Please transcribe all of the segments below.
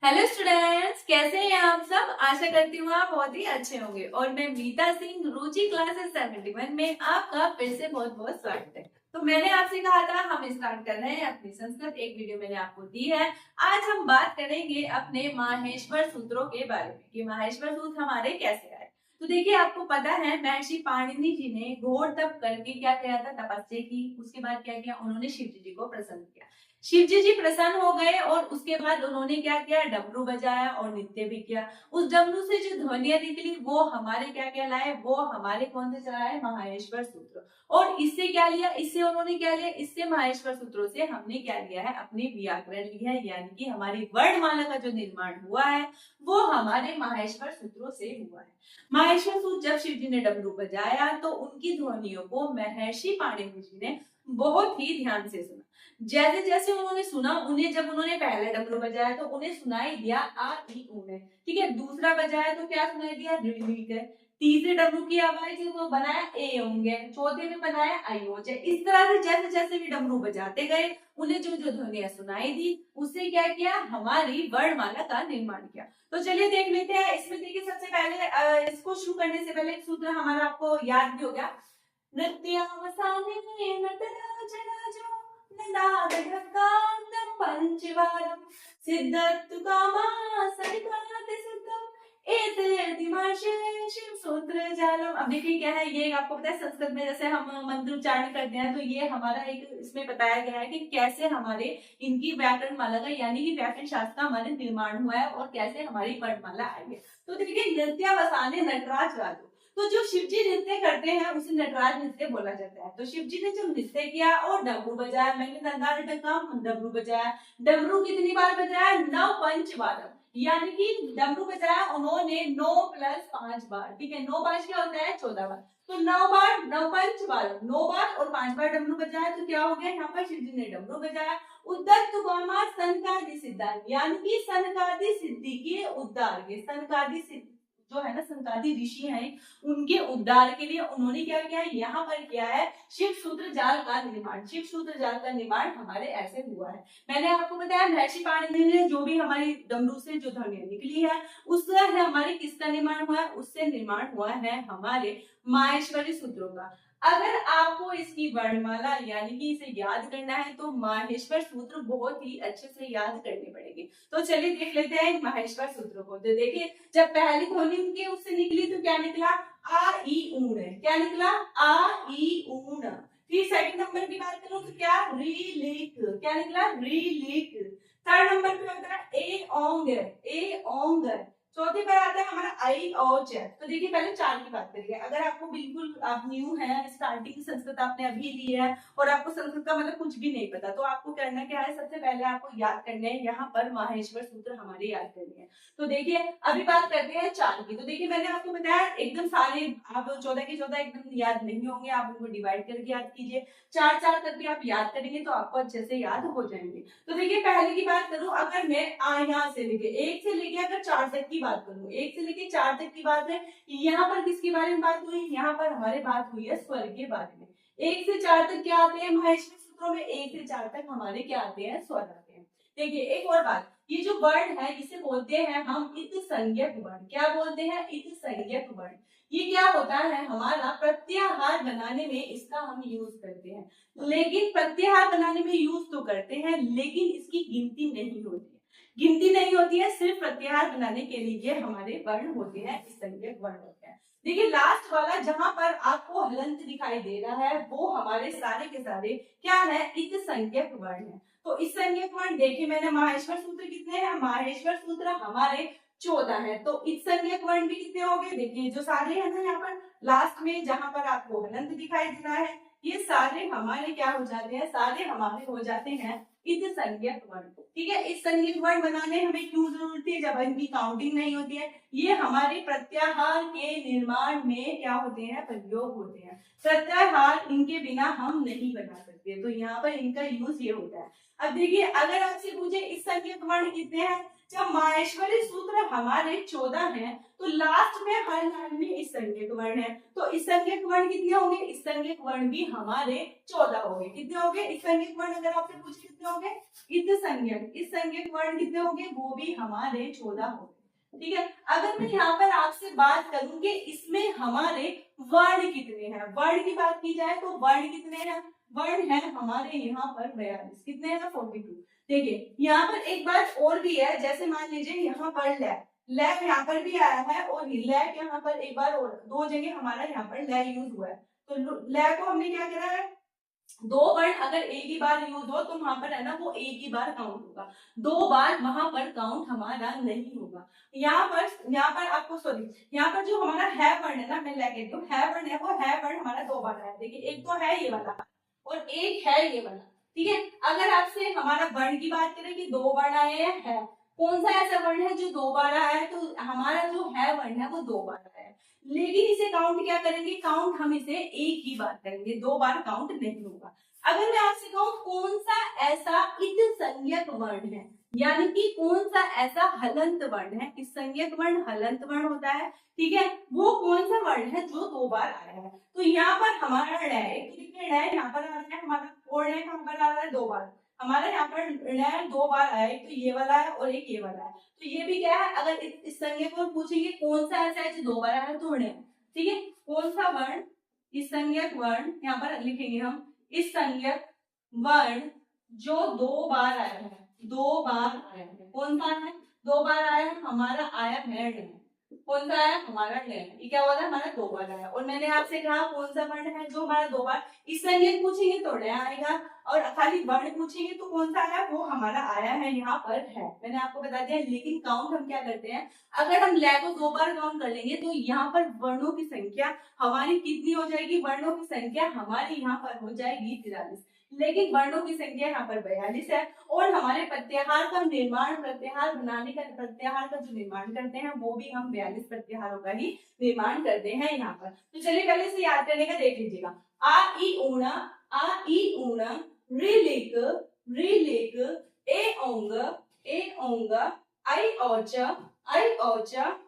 Hello students, कैसे हैं आप सब। आशा करती हूँ आप बहुत ही अच्छे होंगे और मैं मीता सिंह रुचि क्लासेस 71 में आपका फिर से बहुत बहुत स्वागत है। तो मैंने आपसे कहा था हम स्टार्ट कर रहे हैं अपनी संस्कृत, एक वीडियो मैंने आपको दी है। आज हम बात करेंगे अपने माहेश्वर सूत्रों के बारे में कि माहेश्वर सूत्र हमारे कैसे आए। तो देखिए, आपको पता है महर्षि पाणिनि जी ने घोर तप करके क्या किया था, तपस्या की। उसके बाद क्या किया, उन्होंने शिव जी को प्रसन्न किया। शिव जी प्रसन्न हो गए और उसके बाद उन्होंने क्या किया, डमरू बजाया और नृत्य भी किया। उस डमरू से जो ध्वनियां निकली वो हमारे क्या कहलाए, वो हमारे कौन से चलाए, माहेश्वर सूत्र। और इससे क्या लिया, इससे उन्होंने क्या लिया, इससे माहेश्वर सूत्रों से हमने क्या लिया है, अपनी व्याकरण लिया है। यानी कि हमारी वर्णमाला का जो निर्माण हुआ है वो हमारे माहेश्वर सूत्रों से हुआ है। माहेश्वर सूत्र जब शिव जी ने डमरू बजाया तो उनकी ध्वनियों को महर्षि पाणिनि जी ने बहुत ही ध्यान से सुना। जैसे जैसे उन्होंने सुना, उन्हें जब उन्होंने पहला डमरू बजाया तो उन्हें सुनाई दिया आ ई ऊ में, ठीक है। दूसरा बजाया तो क्या सुनाई दिया, री री है। तीसरे डमरू की आवाज वो बनाया ए होंगे, चौथे में बनाया आई हो जाए। इस तरह से जैसे जैसे भी डमरू बजाते गए उन्हें जो जो ध्वनियां सुनाई दी उससे क्या किया, हमारी वर्णमाला का निर्माण किया। तो चलिए देख लेते हैं। इसमें देखिए सबसे पहले इसको शुरू करने से पहले एक सूत्र हमारा आपको याद भी हो गया, नृत्यावसाने नटराज राजो ननादढकांतं पंचवारं सिद्धतु कामा सरिताति सिद्धम एतदिमाशे शिव सूत्र जालम। अब देखिए क्या है, ये आपको पता है संस्कृत में जैसे हम मंत्र उच्चारण करते हैं तो ये हमारा एक इसमें बताया गया है कि कैसे हमारे इनकी व्याकरण माला का यानी कि व्याकरण शास्त्र का हमारे निर्माण हुआ है और कैसे हमारी वर्णमाला आई है। तो देखिए, नृत्यावसाने नटराज राजो, तो जो शिव जी नृत्य करते हैं उसे नटराज नृत्य बोला जाता है। तो शिव जी ने जब नृत्य किया और डमरू बजाया, मैंने नंदा डमरू बजाया। डमरू कितनी बार बजाया, 9 पंच बार, यानी कि डमरू बजाया उन्होंने 9 + 5 बार, ठीक है। 9 5 क्या होता है, 14 बार। तो 9 बार 9 पंच बार, 9 बार और 5 बार डमरू बजाया। तो क्या हो गया, यहाँ पर शिव जी ने डमरू बजाया। उद्दत गामा सनकादि सिद्धांत, यानी कि सनकादि सिद्धि के उद्धार के, सनकादि सिद्धि जो है ना, सनकादि ऋषि हैं, उनके उद्धार के लिए उन्होंने क्या किया, यहाँ पर किया है शिव सूत्र जाल का निर्माण। शिव सूत्र जाल का निर्माण हमारे ऐसे हुआ है। मैंने आपको बताया महर्षि पाणिनि ने जो भी हमारी डमरू से जो ध्वनियां निकली है उससे हमारे किसका निर्माण हुआ है, उससे निर्माण हुआ है हमारे माहेश्वरी सूत्रों का। अगर आपको इसकी वर्णमाला यानी कि इसे याद करना है तो माहेश्वर सूत्र बहुत ही अच्छे से याद करने पड़ेंगे। तो चलिए देख लेते हैं माहेश्वर सूत्रों को। तो देखिए, जब पहली ध्वनि उनके उससे निकली तो क्या निकला, आ ई ऊण। क्या निकला, आ ई ऊण। फिर सेकंड नंबर की बात करूं तो क्या, री लिख। क्या निकला, री लिख। थर्ड नंबर पे होता है ए ओंग, ए ओंग। चौथे पर आता है हमारा आई औच। तो देखिए पहले चार की बात करिए। अगर आपको बिल्कुल आप न्यू है, स्टार्टिंग संस्कृत आपने अभी ली है और आपको संस्कृत का मतलब कुछ भी नहीं पता, तो आपको करना क्या है, सबसे पहले आपको याद करने हैं यहाँ पर माहेश्वर सूत्र हमारे याद करने हैं। तो देखिए अभी बात करते हैं चार की। तो देखिए मैंने आपको बताया एकदम सारे आप 14 के 14 एकदम याद नहीं होंगे, आप उनको डिवाइड करके याद कीजिए। चार चार करके आप याद करेंगे तो आपको अच्छे से याद हो जाएंगे। तो देखिए पहले की बात करूं, अगर मैं यहाँ से लेके एक से लेके अगर 4 तक की बात करूं, 1 से लेके 4 तक की बात है, यहाँ पर किसके बारे में बात हुई, यहाँ पर हमारे बात हुई है स्वर के बारे में। 1 से 4 तक क्या आते हैं माहेश्वर सूत्रों में, 1 से 4 तक हमारे क्या आते हैं, स्वर आते हैं। देखिए एक और बात, ये जो वर्ण है इसे बोलते हैं हम इत संज्ञक वर्ण। क्या बोलते हैं, इत संज्ञक वर्ण। ये क्या होता है, हमारा प्रत्याहार बनाने में इसका हम यूज करते हैं। लेकिन प्रत्याहार बनाने में यूज तो करते हैं लेकिन इसकी गिनती नहीं होती है, गिनती नहीं होती है। सिर्फ प्रत्याहार बनाने के लिए हमारे वर्ण होते हैं, इस संज्ञक वर्ण होते हैं। देखिए लास्ट वाला जहां पर आपको हलंत दिखाई दे रहा है वो हमारे सारे के सारे क्या है, इत संज्ञक वर्ण है। तो इस संज्ञक वर्ण देखिए मैंने माहेश्वर सूत्र कितने हैं, माहेश्वर सूत्र हमारे 14 है। तो इस संज्ञक वर्ण भी कितने हो गए, देखिए जो सारे है ना यहाँ पर लास्ट में जहां पर आपको हलंत दिखाई दे रहा है, ये सारे हमारे क्या हो जाते हैं, सारे हमारे हो जाते हैं इत संज्ञक वर्ण। ठीक है, इस संज्ञक वर्ण बनाने हमें क्यों जरूरत है, जब इनकी काउंटिंग नहीं होती है। ये हमारे प्रत्याहार के निर्माण में क्या होते हैं, प्रयोग होते हैं। प्रत्याहार इनके बिना हम नहीं बना सकते, तो यहाँ पर इनका यूज ये होता है। अब देखिए अगर आपसे पूछे इस संज्ञक वर्ण कितने हैं, जब माहेश्वरी सूत्र हमारे 14 हैं तो लास्ट में हर लाइन में इस संज्ञक वर्ण है, तो इस संज्ञक वर्ण कितने होंगे, इस संज्ञक वर्ण भी हमारे 14 हो गए। कितने हो गए इस संज्ञक वर्ण, अगर आपसे पूछे कितने हो गए, इस संज्ञक वर्ण कितने हो गए, वो भी हमारे 14 हो गए। ठीक है, अगर मैं यहाँ पर आपसे बात करूं कि इसमें हमारे वर्ण कितने हैं, वर्ण की बात की जाए तो वर्ण कितने हैं, वर्ण है हमारे यहाँ पर 42। कितने हैं, 42। देखिए यहाँ पर एक बात और भी है, जैसे मान लीजिए यहाँ पर लैब यहाँ पर भी आया है और लैब यहाँ पर एक बार और 2 जगह हमारा यहाँ पर लैब यूज हुआ है, तो लैब को हमने क्या करा है, 2 वर्ण अगर एक ही बार यूज हो तो वहां पर है ना वो एक ही बार काउंट होगा, 2 बार वहां पर काउंट हमारा नहीं होगा। यहाँ पर आपको सॉरी, यहाँ पर जो हमारा है वर्ण है ना, मैं लेके देती हूँ, है वर्ण है, वो है वर्ण हमारा 2 बार आया। देखिए एक तो है ये वाला और एक है ये वाला। ठीक है, अगर आपसे हमारा वर्ण की बात करें कि 2 वर्ण आए हैं, है कौन सा ऐसा वर्ण है जो 2 बार आया है, तो हमारा जो है वर्ण है वो 2 बार आया है, लेकिन इसे काउंट क्या करेंगे, काउंट हम इसे एक ही बार करेंगे, 2 बार काउंट नहीं होगा। अगर मैं आपसे कहूं कौन सा ऐसा इत संज्ञक वर्ण है, यानी कि कौन सा ऐसा हलंत वर्ण है, इस संज्ञक वर्ण हलंत वर्ण होता है, ठीक है, वो कौन सा वर्ण है जो 2 बार आया है, तो यहाँ पर हमारा ण है, तो देखिए ण यहाँ पर आ रहा है हमारा, और ण कहाँ पर आ रहा है, 2 बार, हमारे यहाँ पर ण 2 बार आया, एक तो ये वाला है और एक ये वाला है, तो ये भी क्या है, अगर इस संज्ञक को पूछेंगे कौन सा ऐसा है जो 2 बार आया है, तो ण। ठीक है, कौन सा वर्ण, इस संज्ञक वर्ण यहाँ पर लिखेंगे हम, इस संज्ञक वर्ण जो 2 बार आया है, 2 बार आया है, कौन सा है, 2 बार आया है, हमारा आया है ण, कौन सा है हमारा ण, ये क्या हुआ था हमारा 2 बार आया। और मैंने आपसे कहा कौन सा वर्ण है जो हमारा 2 बार, इस संज्ञक पूछेंगे तो ण आएगा, और खाली वर्ण पूछेंगे तो कौन सा आया, वो हमारा आया है यहाँ पर है, मैंने आपको बता दिया। लेकिन काउंट हम क्या करते हैं, अगर हम लय को 2 बार काउंट कर लेंगे तो यहाँ पर वर्णों की संख्या हमारी कितनी हो जाएगी, वर्णों की संख्या हमारी यहाँ पर हो जाएगी 43, लेकिन वर्णों की संख्या यहाँ पर 42 है। और हमारे प्रत्याहार का निर्माण, प्रत्याहार बनाने का, प्रत्याहार का जो निर्माण करते हैं वो भी हम 42 प्रत्याहारों का ही निर्माण करते हैं यहाँ पर। तो चलिए पहले से याद करने का देख लीजिएगा, आ ई ऊण रिलिक ए ओंग आई औच,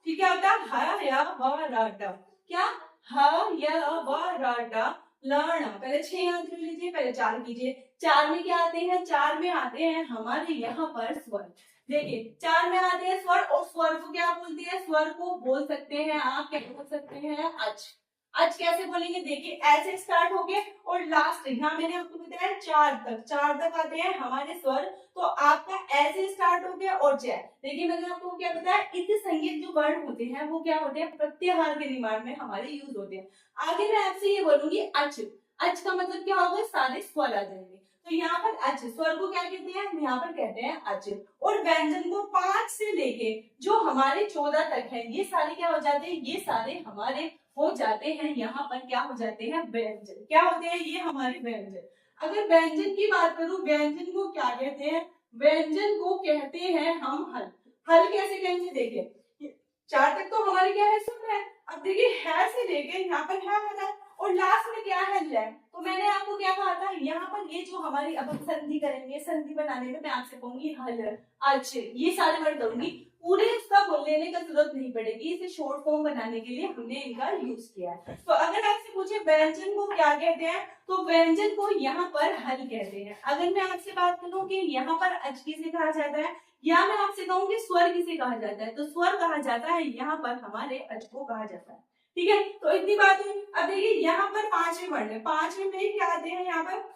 ठीक क्या होता है, ह या व र ट, क्या ह या व र ट लर्ण। पहले 6 याद कर लीजिए, पहले 4 कीजिए, 4 में क्या आते हैं, 4 में आते हैं हमारे यहाँ पर स्वर। देखिए 4 में आते हैं स्वर, और स्वर को क्या बोलते हैं, स्वर को बोल सकते हैं आप, क्या बोल सकते हैं, अच। अच कैसे बोलेंगे, देखिए ऐसे स्टार्ट हो गए और लास्ट यहाँ मैंने आपको बताया 4 तक आते हैं हमारे स्वर, तो आपका ऐसे स्टार्ट हो गया और जय। देखिए मैंने आपको क्या बताया, इत संज्ञक जो वर्ण होते हैं वो क्या होते हैं, प्रत्याहार के निर्माण में हमारे यूज होते हैं। आगे मैं आपसे ये बोलूंगी अच, अच का मतलब क्या होगा, सारे स्वर आ जाएंगे, तो यहाँ पर अच, स्वर को क्या कहते हैं, यहाँ पर कहते हैं अच। और व्यंजन को 5 से लेके जो हमारे 14 तक है, ये सारे क्या हो जाते हैं, ये सारे हमारे हो जाते हैं यहाँ पर क्या हो जाते हैं, व्यंजन। क्या होते हैं ये हमारे व्यंजन। अगर व्यंजन की बात करूं, व्यंजन को क्या कहते हैं, व्यंजन को कहते हैं हम हल। हल कैसे कहेंगे, देखिए 4 तक तो हमारे क्या है, सुन है, अब देखिए है से लेके यहाँ पर है वाला, और लास्ट में क्या है, ल। तो मैंने आपको क्या कहा था, यहाँ पर ये जो हमारी, अब हम संधि करेंगे, संधि बनाने में मैं आपसे कहूंगी हल, अच्छे, ये सारे वर्ड करूंगी, पूरे उसका बोल लेने का जरूरत नहीं पड़ेगी, इसे शॉर्ट फॉर्म बनाने के लिए हमने इनका यूज किया है। तो अगर आपसे पूछे व्यंजन को क्या कहते हैं, तो व्यंजन को यहाँ पर हल कहते हैं। अगर मैं आपसे बात करूं कि यहाँ पर अच किसे कहा जाता है, या मैं आपसे कहूँ कि स्वर किसे कहा जाता है, तो स्वर कहा जाता है यहाँ पर हमारे अच को कहा जाता है। ठीक है, तो इतनी बात हुई। अब देखिए यहाँ पर 5वें वर्ण है, 5वें में क्या आते हैं, यहाँ पर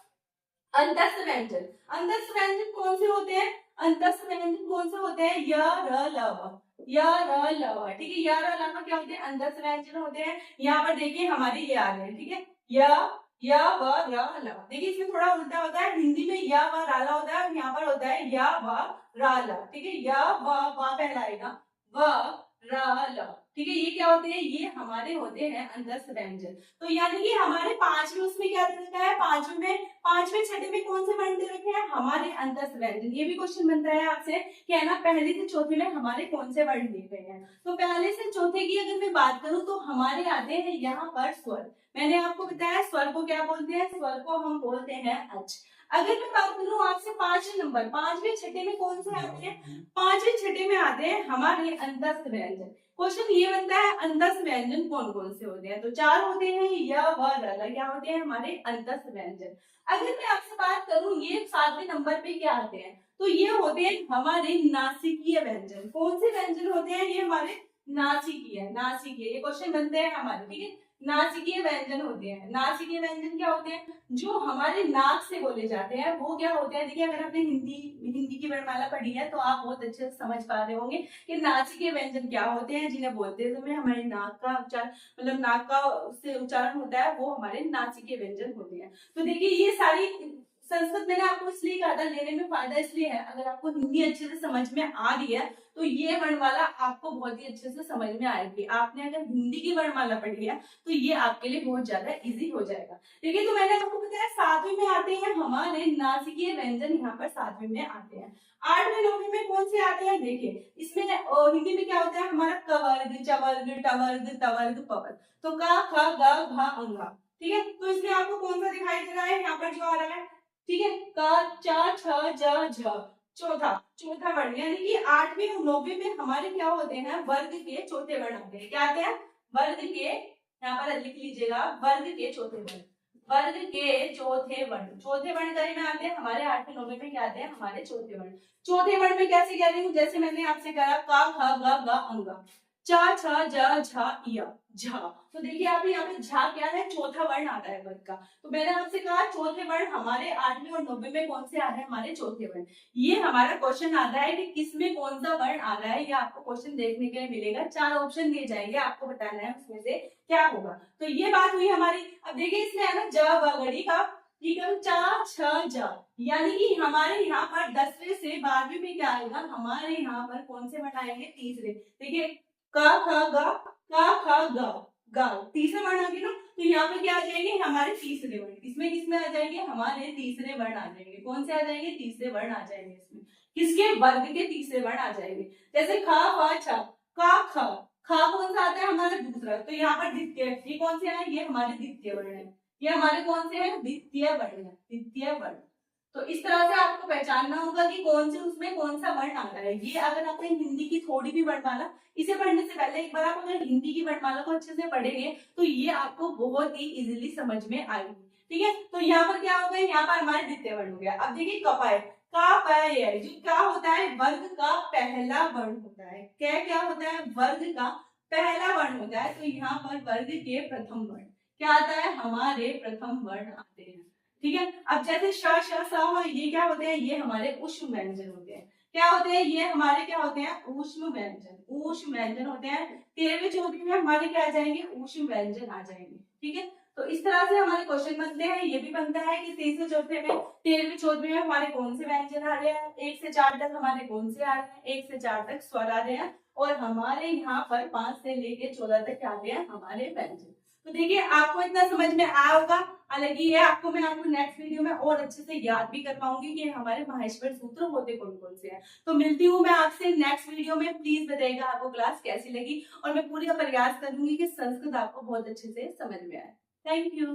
अंतस्थ व्यंजन। अंतस्थ व्यंजन कौन से होते हैं, अंतस्थ व्यंजन कौन से होते हैं, य र ल व, य र ल व, ठीक है, य र ल व क्या होते हैं, अंतस्थ व्यंजन होते हैं। यहाँ पर देखिए हमारे ये आ रहे हैं, ठीक है, य व र ल। देखिए इसमें थोड़ा उल्टा होता है, हिंदी में य व र ल होता है, यहाँ पर होता है य व र ल, ठीक है, य व पहला आएगा, व र ल, ठीक है, ये क्या होते हैं, ये हमारे होते हैं अंतस्थ व्यंजन। तो यानी कि हमारे 5वें उसमें क्या दे रखा है, 5वें 6ठे में कौन से वर्ण दे रखे हैं, हमारे अंतस्थ व्यंजन। ये भी क्वेश्चन बनता है आपसे कि है ना, पहले से चौथे में हमारे कौन से वर्ण दिए गए हैं। तो पहले से चौथे की अगर मैं बात करूं तो हमारे आते हैं यहाँ पर स्वर। मैंने आपको बताया स्वर को क्या बोलते हैं, स्वर को हम बोलते हैं अच। अगर मैं बात करूं आपसे 5वें नंबर, 5वें 6ठे में कौन से आते हैं, 5वें 6ठे में आते हैं हमारे अंतस्थ व्यंजन। क्वेश्चन ये बनता है अंतस्थ व्यंजन कौन कौन से होते हैं, तो 4 होते हैं, य व र क्या होते हैं हमारे अंतस्थ व्यंजन। अगर मैं आपसे बात करूं ये 7वें नंबर पे क्या आते हैं, तो ये होते हैं हमारे नासिकीय व्यंजन। कौन से व्यंजन होते हैं, ये हमारे नासिकीय, नासिकीय ये क्वेश्चन बनते हैं हमारे, ठीक है। नासिकीय व्यंजन होते हैं, नासिकीय व्यंजन क्या होते हैं, जो हमारे नाक से बोले जाते हैं वो क्या होते हैं। देखिए अगर आपने हिंदी की वर्णमाला पढ़ी है तो आप बहुत अच्छे से समझ पा रहे होंगे कि नासिकीय व्यंजन क्या होते हैं, जिन्हें बोलते समय हमारे नाक का उच्चारण, मतलब नाक का से उच्चारण होता है, वो हमारे नासिकीय व्यंजन होते हैं। तो देखिए ये सारी संस्कृत मैंने आपको इसलिए कहा था, लेने में फायदा इसलिए है, अगर आपको हिंदी अच्छे से समझ में आ रही है तो ये वर्णमाला आपको बहुत ही अच्छे से समझ में आएगी। आपने अगर हिंदी की वर्णमाला पढ़ी है तो ये आपके लिए बहुत ज्यादा इजी हो जाएगा। ठीक है, तो मैंने आपको बताया 7वें में आते हैं हमारे नासिकीय व्यंजन, यहाँ पर 7वें में आते हैं। 8वें 9वें में कौन से आते हैं, देखिए इसमें हिंदी में क्या होता है हमारा कवर्ग, चवर्ग, टवर्ग, तवर्ग, पवर्ग। तो का ख ग घ अंगा, ठीक है। तो इसमें आपको कौन सा दिखाई दे रहा है, यहाँ पर जो आ रहा है, ठीक है, का च छ ज झ, चौथा वर्ण, यानी कि 8वें और 9वें में हमारे क्या होते हैं, वर्ग के चौथे वर्ण आते हैं। क्या आते हैं, वर्ग के, यहाँ पर लिख लीजिएगा, वर्ग के चौथे वर्ण, वर्ग के चौथे वर्ण, चौथे वर्ण करे में आते हैं हमारे 8वें 9वें में, क्या आते हैं हमारे चौथे वर्ण। चौथे वर्ण में कैसे कह रही हूँ, जैसे मैंने आपसे कहा का ख ग घ अंग, च छ ज झ य झा। तो देखिए आप यहाँ पे झा क्या है, चौथा वर्ण आता है वर्ग का। तो मैंने आपसे कहा चौथे वर्ण हमारे 8वें और 9वें में कौन से आ रहे हैं, हमारे चौथे वर्ण। ये हमारा क्वेश्चन आता है कि किसमें कौन सा वर्ण आ रहा है, ये आपको क्वेश्चन देखने के लिए मिलेगा। 4 ऑप्शन दिए जाएंगे, आपको बताना है उसमें से क्या होगा। तो ये बात हुई हमारी। अब देखिए इसमें है ना ज वगड़ी का, ठीक है, चा छ ज, यानी कि हमारे यहाँ पर 10वें से 12वें में क्या आएगा, हमारे यहाँ पर कौन से वर्ण आएंगे, तीसरे। देखिए क ख ग, का ख ग ग, तीसरे वर्ण आ गए ना, तो यहाँ पे क्या आ जाएंगे हमारे तीसरे वर्ण। इसमें किसमें आ जाएंगे, हमारे तीसरे वर्ण आ जाएंगे। कौन से आ जाएंगे, तीसरे वर्ण आ जाएंगे इसमें, किसके, वर्ग के तीसरे वर्ण आ जाएंगे। जैसे ख फ छ, का ख, ख कौन सा आता है हमारा दूसरा, तो यहाँ पर द्वितीय, ये कौन से है, ये हमारे द्वितीय वर्ण है, ये हमारे कौन से है, द्वितीय वर्ण है, द्वितीय वर्ण। तो इस तरह से आपको पहचानना होगा कि कौन से उसमें कौन सा वर्ण आता है। ये अगर आपने हिंदी की थोड़ी भी वर्णमाला, इसे पढ़ने से पहले एक बार आप अगर हिंदी की वर्णमाला को अच्छे से पढ़ेंगे तो ये आपको बहुत ही इजीली समझ में आएगी। ठीक है, तो यहाँ पर क्या हो गया, यहाँ पर हमारे द्वितीय वर्ण हो गया। अब देखिए कपाय, का पय, जो क्या होता है, वर्ग का पहला वर्ण होता है। क्या होता है, वर्ग का पहला वर्ण होता है। तो यहाँ पर वर्ग के प्रथम वर्ण क्या आता है, हमारे प्रथम वर्ण आते हैं। ठीक है, अब जैसे श श स ये क्या होते हैं, ये हमारे ऊष्म व्यंजन होते हैं। क्या होते हैं, ये हमारे क्या होते हैं, ऊष्म व्यंजन, ऊष्म व्यंजन होते हैं। 13वें 14वें में हमारे क्या आ जाएंगे, ऊष्म व्यंजन आ जाएंगे। ठीक है, तो इस तरह से हमारे क्वेश्चन बनते हैं। ये भी बनता है कि 3 से 4 में, 13वें 14वें में हमारे कौन से व्यंजन आ रहे हैं, 1 से 4 तक हमारे कौन से आ रहे हैं, 1 से 4 तक स्वर आ रहे हैं, और हमारे यहाँ पर 5 से लेके 14 तक क्या आते हैं, हमारे व्यंजन। तो देखिए आपको इतना समझ में आया होगा। हालांकि ये आपको मैं आपको नेक्स्ट वीडियो में और अच्छे से याद भी कर पाऊंगी कि हमारे माहेश्वर सूत्र होते कौन कौन से हैं। तो मिलती हूँ मैं आपसे नेक्स्ट वीडियो में। प्लीज बताइएगा आपको क्लास कैसी लगी, और मैं पूरा प्रयास करूंगी कि संस्कृत आपको बहुत अच्छे से समझ में आए। Thank you.